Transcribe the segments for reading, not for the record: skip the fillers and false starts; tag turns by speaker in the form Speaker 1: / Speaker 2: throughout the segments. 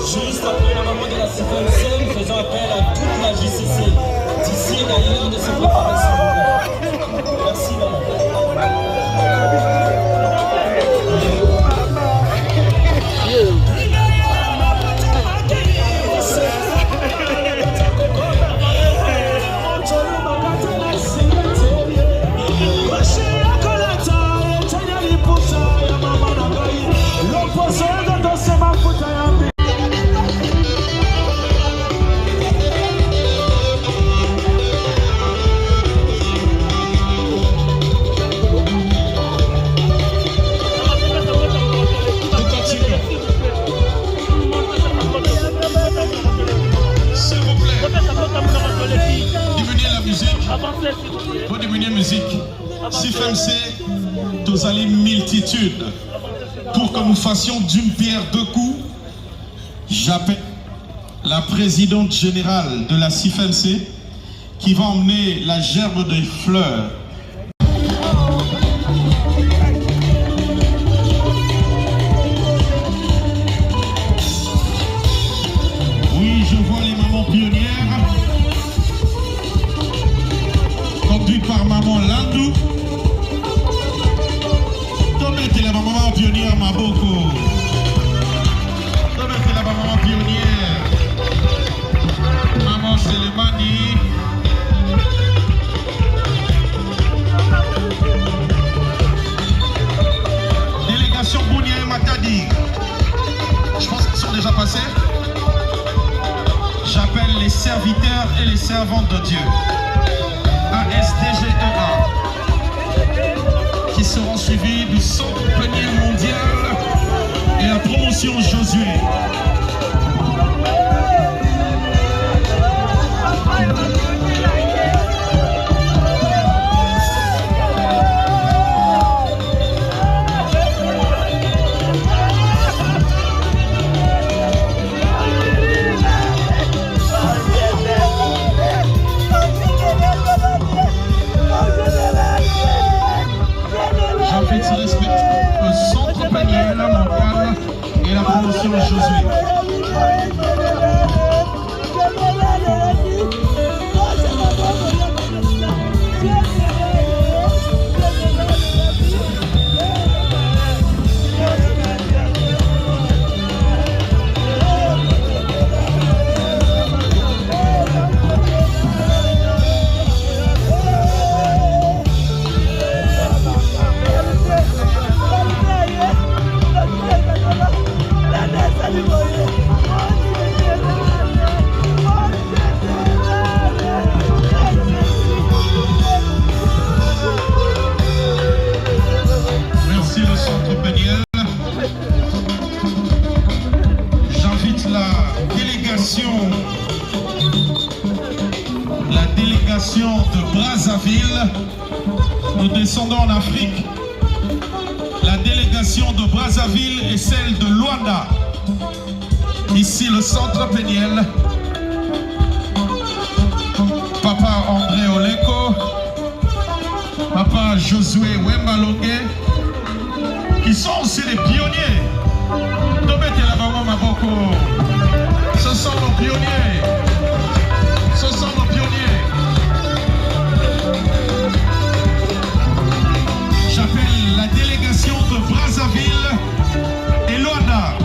Speaker 1: Juste après le moment de la CFMC, nous faisons appel à toute la JCC, d'ici et d'ailleurs, de se préparer s'il vous plaît. Merci maman.
Speaker 2: Pour diminuer la musique, CFMC, nous allons multitude. Pour que nous fassions d'une pierre deux coups, j'appelle la présidente générale de la CFMC qui va emmener la gerbe de fleurs. Oui, je vois les mamans pionnières. Conduite par maman Landou. Tomete la maman pionnière Maboko. Tomete la maman pionnière maman Selemani. Délégation Bounia et Matadi. Je pense qu'ils sont déjà passés. J'appelle les serviteurs et les servantes de Dieu. ASDGEA, qui seront suivis du centre plénier mondial et la promotion Josué. Le centre plénier mondial et la promotion Josué. La délégation de Brazzaville, nous descendons en Afrique. La délégation de Brazzaville et celle de Luanda. Ici le centre Péniel. Papa André Oleko, Papa Josué Wembalongue, qui sont aussi des pionniers. Tomete la maman Maboko. Ce sont nos pionniers. Ce sont nos pionniers. J'appelle la délégation de Brazzaville et Luanda.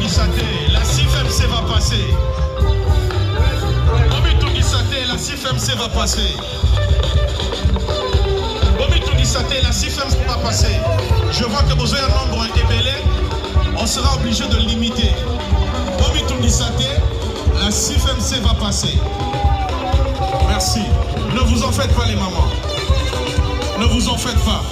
Speaker 2: Tungisate, la CIFMC va passer. Bomi Tungisate, la CIFMC va passer. Bomi Tungisate, la CIFMC va passer. Je vois que vous avez un nombre ébélé. On sera obligé de limiter. Bomi Tungisate, la CIFMC va passer. Merci. Ne vous en faites pas les mamans. Ne vous en faites pas.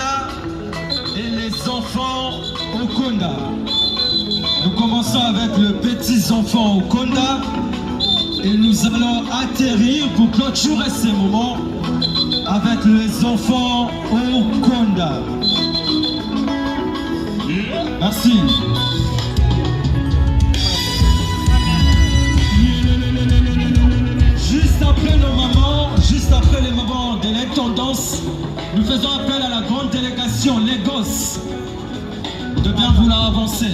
Speaker 1: Okunda et les enfants Okunda. Nous commençons avec les petits enfants Okunda et nous allons atterrir pour clôturer ces moments avec les enfants Okunda. Merci. Juste après les moments de l'intendance, nous faisons appel à la grande délégation Lagos de bien vouloir avancer.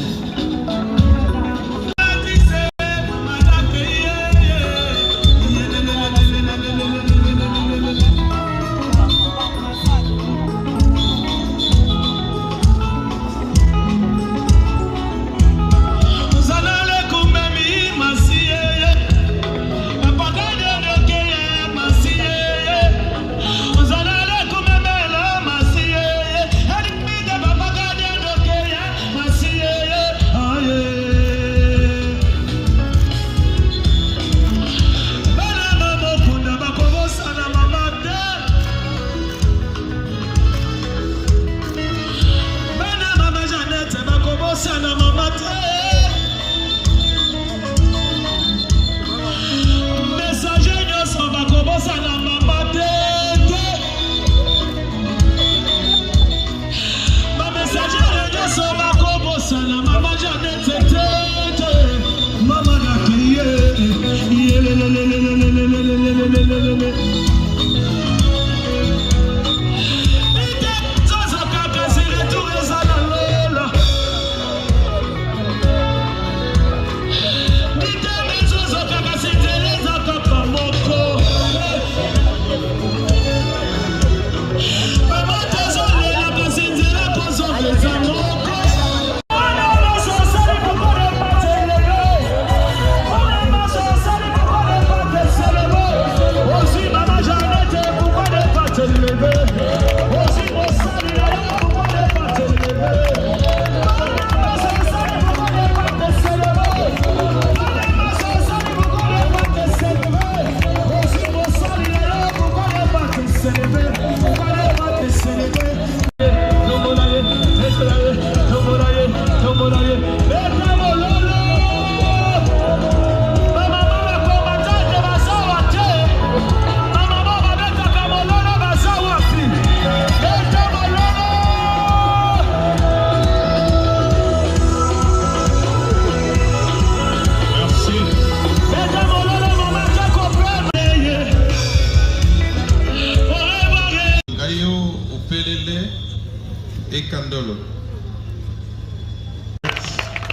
Speaker 2: Et Kandolo.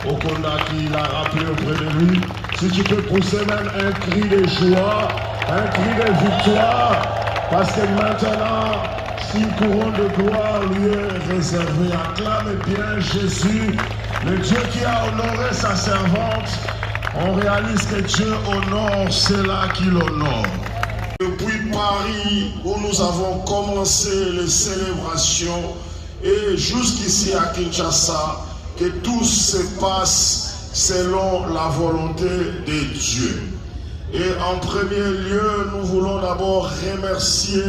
Speaker 3: Okunda qui l'a rappelé auprès de lui, si tu peux pousser même un cri de joie, un cri de victoire, parce que maintenant, si une couronne de gloire lui est réservée, acclame bien Jésus, le Dieu qui a honoré sa servante. On réalise que Dieu honore ceux-là qui l'honorent. Depuis Paris, où nous avons commencé les célébrations, et jusqu'ici à Kinshasa, que tout se passe selon la volonté de Dieu. Et en premier lieu, nous voulons d'abord remercier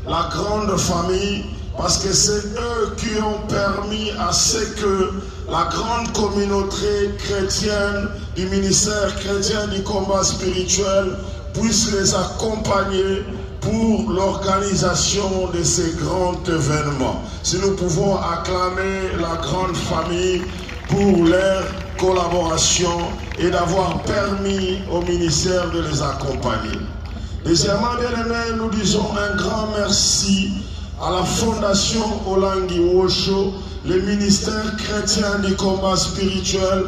Speaker 3: la grande famille, parce que c'est eux qui ont permis à ce que la grande communauté chrétienne du ministère chrétien du combat spirituel puisse les accompagner pour l'organisation de ces grands événements. Si nous pouvons acclamer la grande famille pour leur collaboration et d'avoir permis au ministère de les accompagner. Deuxièmement, bien aimés, nous disons un grand merci à la Fondation Olangi Wosho, le ministère chrétien du combat spirituel,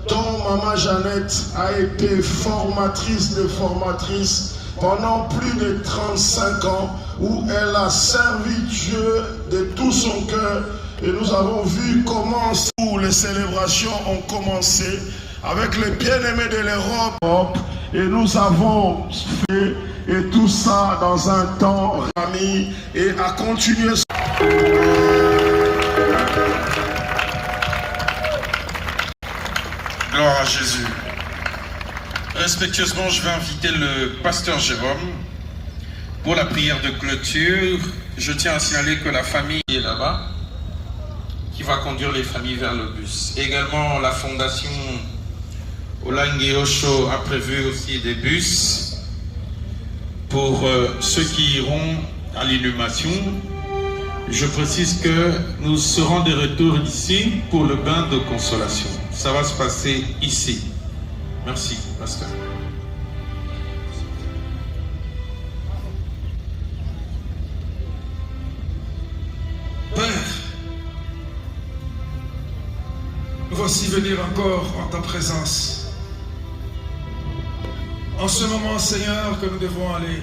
Speaker 3: dont Maman Jeannette a été formatrice de formatrices pendant plus de 35 ans, où elle a servi Dieu de tout son cœur. Et nous avons vu comment les célébrations ont commencé avec les bien-aimés de l'Europe. Et nous avons fait et tout ça dans un temps famille et à continuer.
Speaker 2: Gloire à Jésus. Respectueusement, je vais inviter le pasteur Jérôme pour la prière de clôture. Je tiens à signaler que la famille est là-bas.
Speaker 4: qui va conduire les familles vers le bus. Également, la fondation Olangue Osho a prévu aussi des bus pour ceux qui iront à l'inhumation. Je précise que nous serons de retour ici pour le bain de consolation. Ça va se passer ici. Merci, pasteur.
Speaker 5: Père, nous voici venir encore en ta présence. En ce moment, Seigneur, que nous devons aller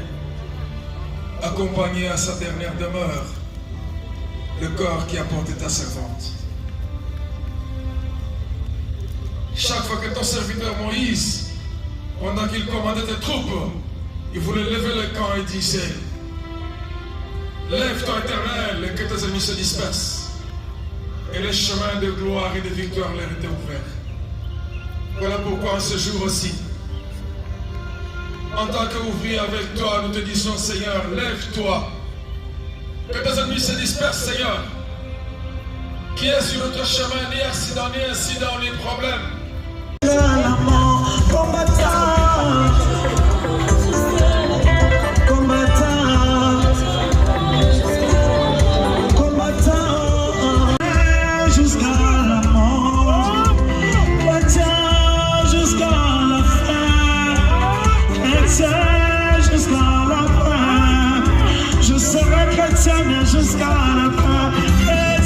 Speaker 5: accompagner à sa dernière demeure le corps qui a porté ta servante. Chaque fois que ton serviteur Moïse, pendant qu'il commandait tes troupes, il voulait lever le camp et disait: lève-toi, Éternel, et que tes ennemis se dispersent. Et les chemins de gloire et de victoire leur étaient ouverts. Voilà pourquoi en ce jour aussi, en tant qu'ouvrier avec toi, nous te disons, Seigneur, lève-toi. Que tes ennemis se dispersent, Seigneur. Qui est sur notre chemin, ni accident, ni incident, ni problème.
Speaker 6: Jusqu'à la fin, et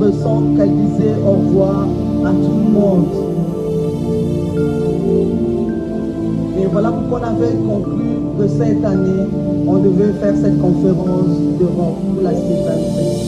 Speaker 6: ressent qu'elle disait au revoir à tout le monde. Et voilà pourquoi on avait conclu que cette année, on devait faire cette conférence devant la CFMC.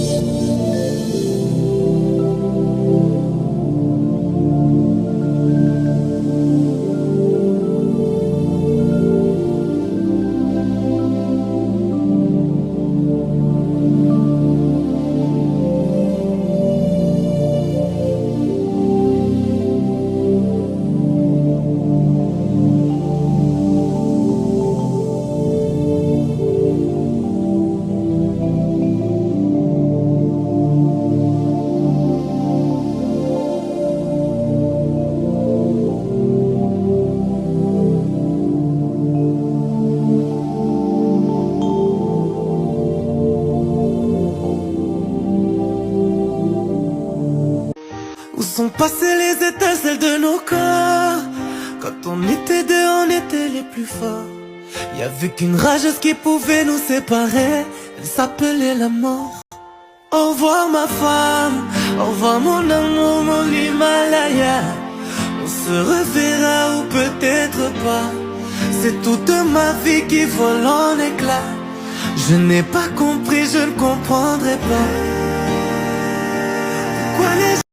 Speaker 7: Où sont passées les étincelles de nos corps? Quand on était deux, on était les plus forts. Y avait qu'une rageuse qui pouvait nous séparer. Elle s'appelait la mort. Au revoir ma femme, au revoir mon amour, mon Himalaya. On se reverra ou peut-être pas. C'est toute ma vie qui vole en éclats. Je n'ai pas compris, je ne comprendrai pas. Pourquoi les